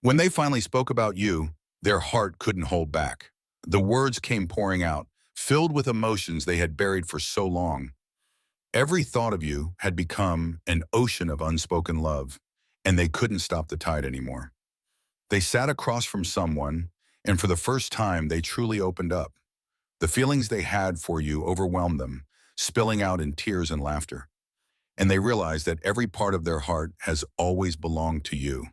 When they finally spoke about you, their heart couldn't hold back. The words came pouring out, filled with emotions they had buried for so long. Every thought of you had become an ocean of unspoken love, and they couldn't stop the tide anymore. They sat across from someone, and for the first time, they truly opened up. The feelings they had for you overwhelmed them, spilling out in tears and laughter. And they realized that every part of their heart has always belonged to you.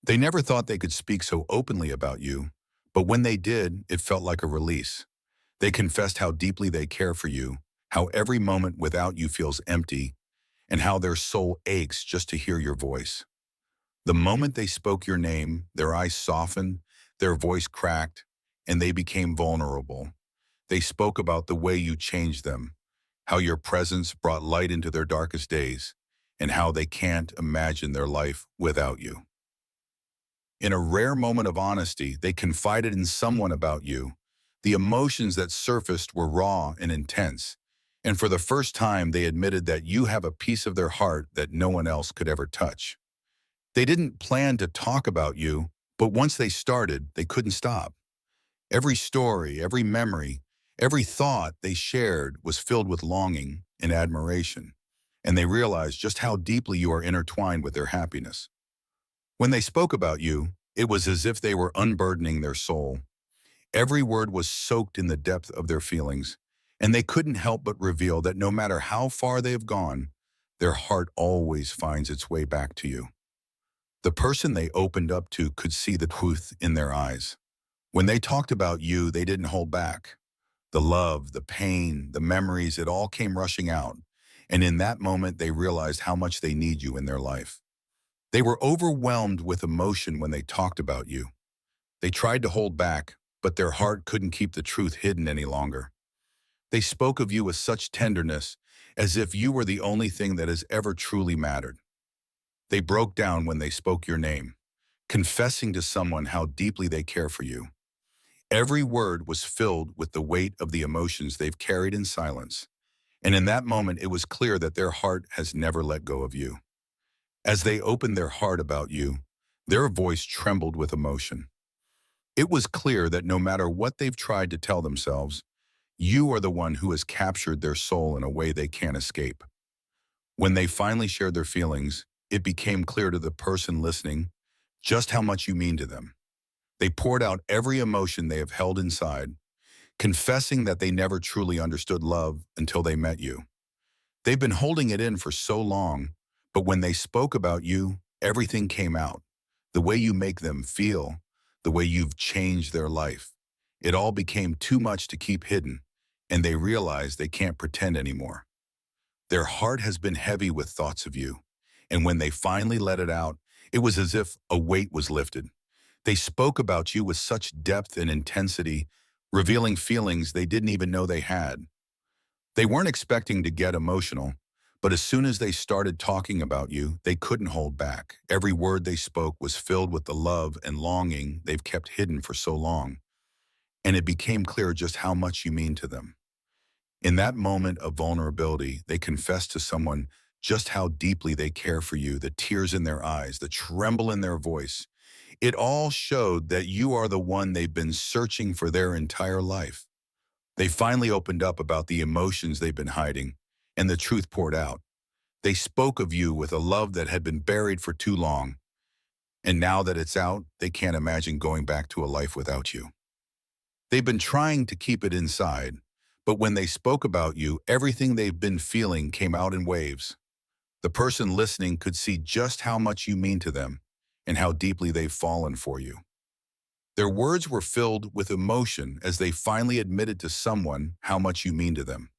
They never thought they could speak so openly about you, but when they did, it felt like a release. They confessed how deeply they care for you, how every moment without you feels empty, and how their soul aches just to hear your voice. The moment they spoke your name, their eyes softened, their voice cracked, and they became vulnerable. They spoke about the way you changed them, how your presence brought light into their darkest days, and how they can't imagine their life without you. In a rare moment of honesty, they confided in someone about you. The emotions that surfaced were raw and intense, and for the first time they admitted that you have a piece of their heart that no one else could ever touch. They didn't plan to talk about you, but once they started, they couldn't stop. Every story, every memory, every thought they shared was filled with longing and admiration, and they realized just how deeply you are intertwined with their happiness. When they spoke about you, it was as if they were unburdening their soul. Every word was soaked in the depth of their feelings, and they couldn't help but reveal that no matter how far they have gone, their heart always finds its way back to you. The person they opened up to could see the truth in their eyes. When they talked about you, they didn't hold back. The love, the pain, the memories, it all came rushing out, and in that moment they realized how much they need you in their life. They were overwhelmed with emotion when they talked about you. They tried to hold back, but their heart couldn't keep the truth hidden any longer. They spoke of you with such tenderness, as if you were the only thing that has ever truly mattered. They broke down when they spoke your name, confessing to someone how deeply they care for you. Every word was filled with the weight of the emotions they've carried in silence, and in that moment it was clear that their heart has never let go of you. As they opened their heart about you, their voice trembled with emotion. It was clear that no matter what they've tried to tell themselves, you are the one who has captured their soul in a way they can't escape. When they finally shared their feelings, it became clear to the person listening just how much you mean to them. They poured out every emotion they have held inside, confessing that they never truly understood love until they met you. They've been holding it in for so long, but when they spoke about you, everything came out. The way you make them feel, the way you've changed their life. It all became too much to keep hidden, and they realized they can't pretend anymore. Their heart has been heavy with thoughts of you, and when they finally let it out, it was as if a weight was lifted. They spoke about you with such depth and intensity, revealing feelings they didn't even know they had. They weren't expecting to get emotional, but as soon as they started talking about you, they couldn't hold back. Every word they spoke was filled with the love and longing they've kept hidden for so long, and it became clear just how much you mean to them. In that moment of vulnerability, they confessed to someone just how deeply they care for you, the tears in their eyes, the tremble in their voice. It all showed that you are the one they've been searching for their entire life. They finally opened up about the emotions they've been hiding, and the truth poured out. They spoke of you with a love that had been buried for too long, and now that it's out, they can't imagine going back to a life without you. They've been trying to keep it inside, but when they spoke about you, everything they've been feeling came out in waves. The person listening could see just how much you mean to them and how deeply they've fallen for you. Their words were filled with emotion as they finally admitted to someone how much you mean to them.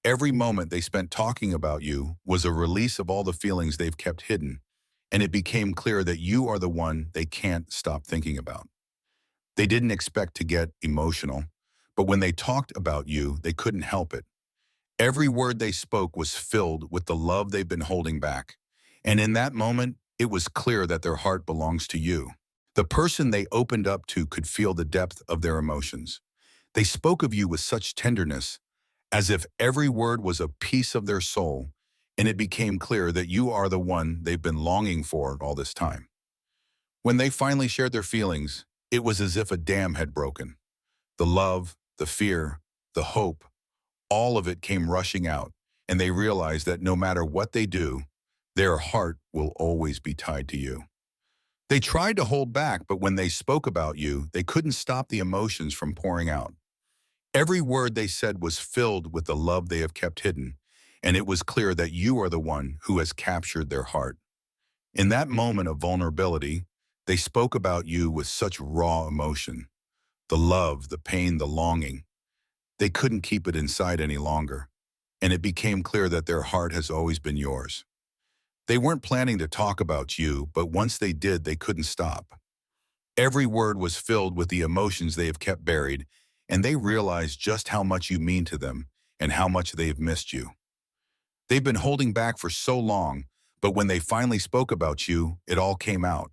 Every moment they spent talking about you was a release of all the feelings they've kept hidden, and it became clear that you are the one they can't stop thinking about. They didn't expect to get emotional, but when they talked about you, they couldn't help it. Every word they spoke was filled with the love they've been holding back, and in that moment, it was clear that their heart belongs to you. The person they opened up to could feel the depth of their emotions. They spoke of you with such tenderness, as if every word was a piece of their soul, and it became clear that you are the one they've been longing for all this time. When they finally shared their feelings, it was as if a dam had broken. The love, the fear, the hope, all of it came rushing out, and they realized that no matter what they do, their heart will always be tied to you. They tried to hold back, but when they spoke about you, they couldn't stop the emotions from pouring out. Every word they said was filled with the love they have kept hidden, and it was clear that you are the one who has captured their heart. In that moment of vulnerability, they spoke about you with such raw emotion. The love, the pain, the longing. They couldn't keep it inside any longer, and it became clear that their heart has always been yours. They weren't planning to talk about you, but once they did, they couldn't stop. Every word was filled with the emotions they have kept buried, and they realized just how much you mean to them and how much they have missed you. They've been holding back for so long, but when they finally spoke about you, it all came out.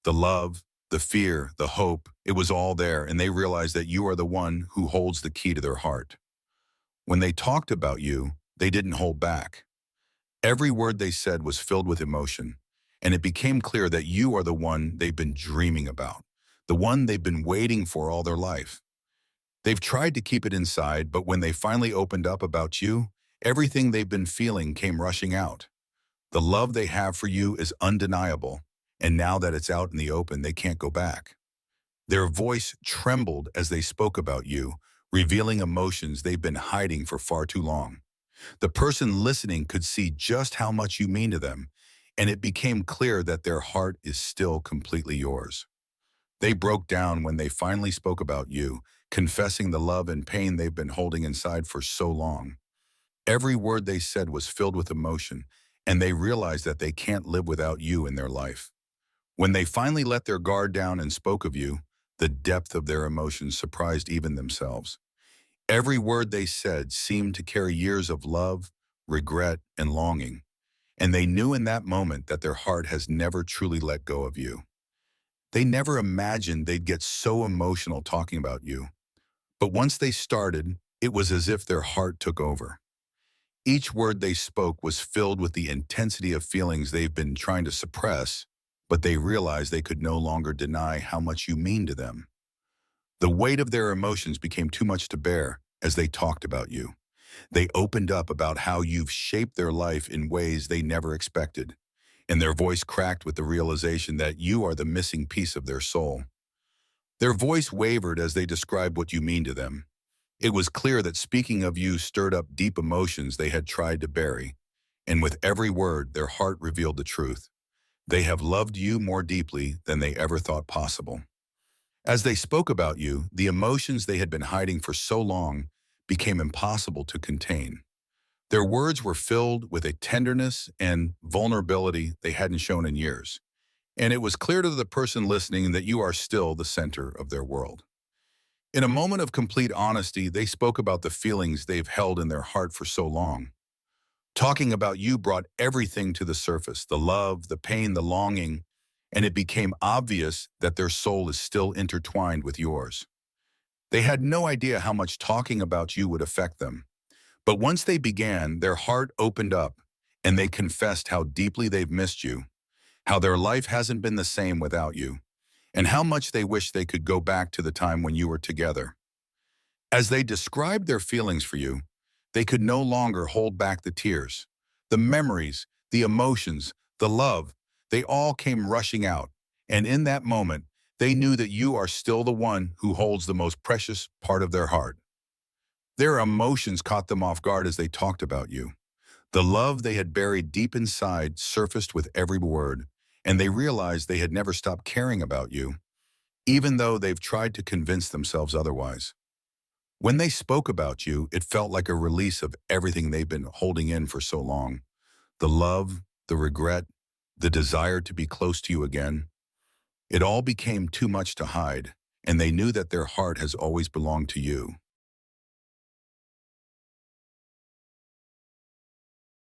The love, the fear, the hope, it was all there, and they realized that you are the one who holds the key to their heart. When they talked about you, they didn't hold back. Every word they said was filled with emotion, and it became clear that you are the one they've been dreaming about, the one they've been waiting for all their life. They've tried to keep it inside, but when they finally opened up about you, everything they've been feeling came rushing out. The love they have for you is undeniable, and now that it's out in the open, they can't go back. Their voice trembled as they spoke about you, revealing emotions they've been hiding for far too long. The person listening could see just how much you mean to them, and it became clear that their heart is still completely yours. They broke down when they finally spoke about you, confessing the love and pain they've been holding inside for so long. Every word they said was filled with emotion, and they realized that they can't live without you in their life. When they finally let their guard down and spoke of you, the depth of their emotions surprised even themselves. Every word they said seemed to carry years of love, regret, and longing, and they knew in that moment that their heart has never truly let go of you. They never imagined they'd get so emotional talking about you, but once they started, it was as if their heart took over. Each word they spoke was filled with the intensity of feelings they've been trying to suppress, but they realized they could no longer deny how much you mean to them. The weight of their emotions became too much to bear as they talked about you. They opened up about how you've shaped their life in ways they never expected, and their voice cracked with the realization that you are the missing piece of their soul. Their voice wavered as they described what you mean to them. It was clear that speaking of you stirred up deep emotions they had tried to bury, and with every word, their heart revealed the truth. They have loved you more deeply than they ever thought possible. As they spoke about you, the emotions they had been hiding for so long became impossible to contain. Their words were filled with a tenderness and vulnerability they hadn't shown in years, and it was clear to the person listening that you are still the center of their world. In a moment of complete honesty, they spoke about the feelings they've held in their heart for so long. Talking about you brought everything to the surface, the love, the pain, the longing, and it became obvious that their soul is still intertwined with yours. They had no idea how much talking about you would affect them. But once they began, their heart opened up, and they confessed how deeply they've missed you, how their life hasn't been the same without you, and how much they wish they could go back to the time when you were together. As they described their feelings for you, they could no longer hold back the tears. The memories, the emotions, the love, they all came rushing out, and in that moment, they knew that you are still the one who holds the most precious part of their heart. Their emotions caught them off guard as they talked about you. The love they had buried deep inside surfaced with every word, and they realized they had never stopped caring about you, even though they've tried to convince themselves otherwise. When they spoke about you, it felt like a release of everything they've been holding in for so long. The love, the regret, the desire to be close to you again. It all became too much to hide, and they knew that their heart has always belonged to you.